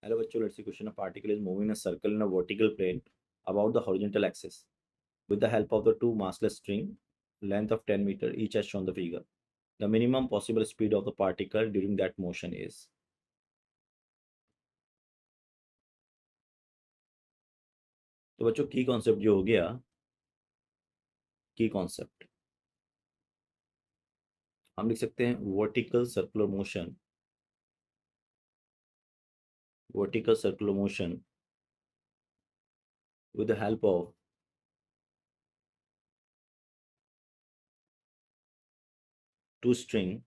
Hello bachcho, let's see question. A particle is moving in a circle in a vertical plane about the horizontal axis. With the help of the two massless string, length of 10 meter each as shown the figure. The minimum possible speed of the particle during that motion is. तो बच्चों की concept जो हो गया, की concept हम लिख सकते हैं vertical circular motion with the help of two string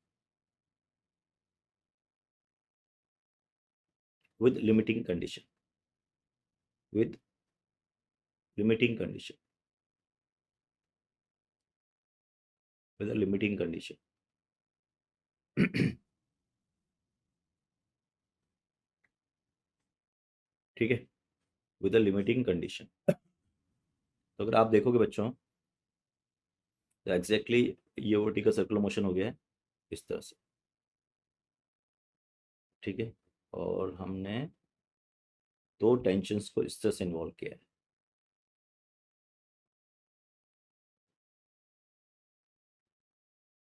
with limiting condition. With limiting condition. With a limiting condition. ठीक है, विद अ लिमिटिंग कंडीशन। तो अगर आप देखोगे बच्चों तो एग्जैक्टली ये वर्टिकल सर्कुलर मोशन हो गया है इस तरह से, ठीक है। और हमने दो टेंशन्स को इस तरह से इन्वॉल्व किया है।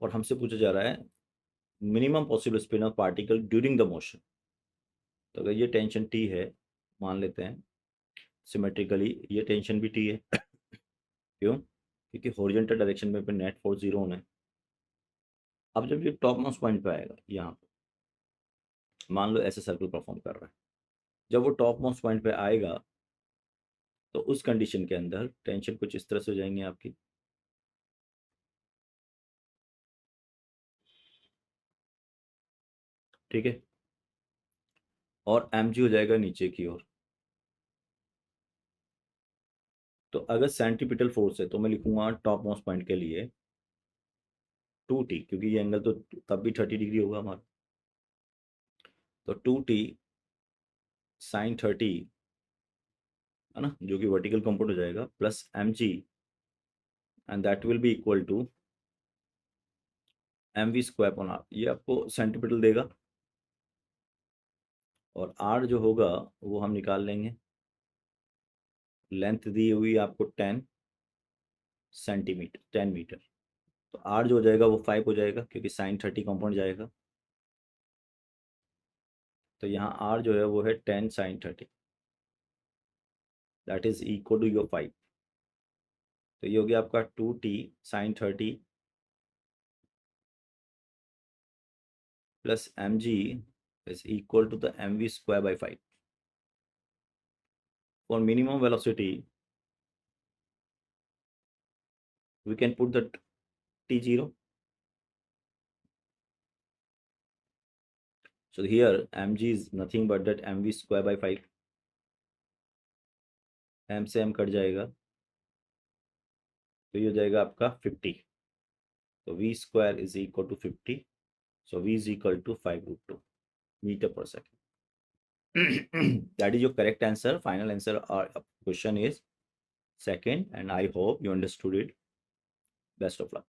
और हमसे पूछा जा रहा है minimum possible spin off particle during the motion. तो अगर ये टेंशन टी है, मान लेते हैं सिमेट्रिकली ये टेंशन भी टी है। क्यों? क्योंकि हॉरिजॉन्टल डायरेक्शन में पे नेट फोर्स जीरो होना है। अब जब ये टॉप मोस्ट पॉइंट पे आएगा, यहाँ पे मान लो ऐसे सर्कल परफॉर्म कर रहा है, जब वो टॉप मोस्ट पॉइंट पे आएगा तो उस कंडीशन के अंदर टेंशन कुछ इस तरह से हो जाएंगे आपकी, ठीक है। और एम जी हो जाएगा नीचे की ओर। तो अगर सेंट्रीपिटल फोर्स है तो मैं लिखूंगा टॉप मोस्ट पॉइंट के लिए 2t, क्योंकि ये एंगल तो तब भी 30 डिग्री होगा हमारा। तो 2t साइन 30 है ना, जो कि वर्टिकल कंपोनेंट हो जाएगा, plus M G, and that will be equal to M V square upon R. ये आपको सेंटीमीटर देगा और आर जो होगा वो हम निकाल लेंगे। लेंथ दी हुई आपको 10 सेंटीमीटर, 10 मीटर। तो आर जो हो जाएगा वो 5 हो जाएगा क्योंकि साइन 30 कंपाउंड जाएगा। तो यहाँ आर जो है वो है 10 sine 30, that is equal to your 5। तो ये हो गया आपका 2t sine 30 plus M G is equal to the mv square by 5. For minimum velocity, we can put the t0. So here mg is nothing but that mv square by 5. m से m cut जाएगा तो ये हो जाएगा आपका 50। तो v square is equal to 50. So v is equal to 5√2 meter per second. That is your correct answer. Final answer or question is second, and I hope you understood it. Best of luck.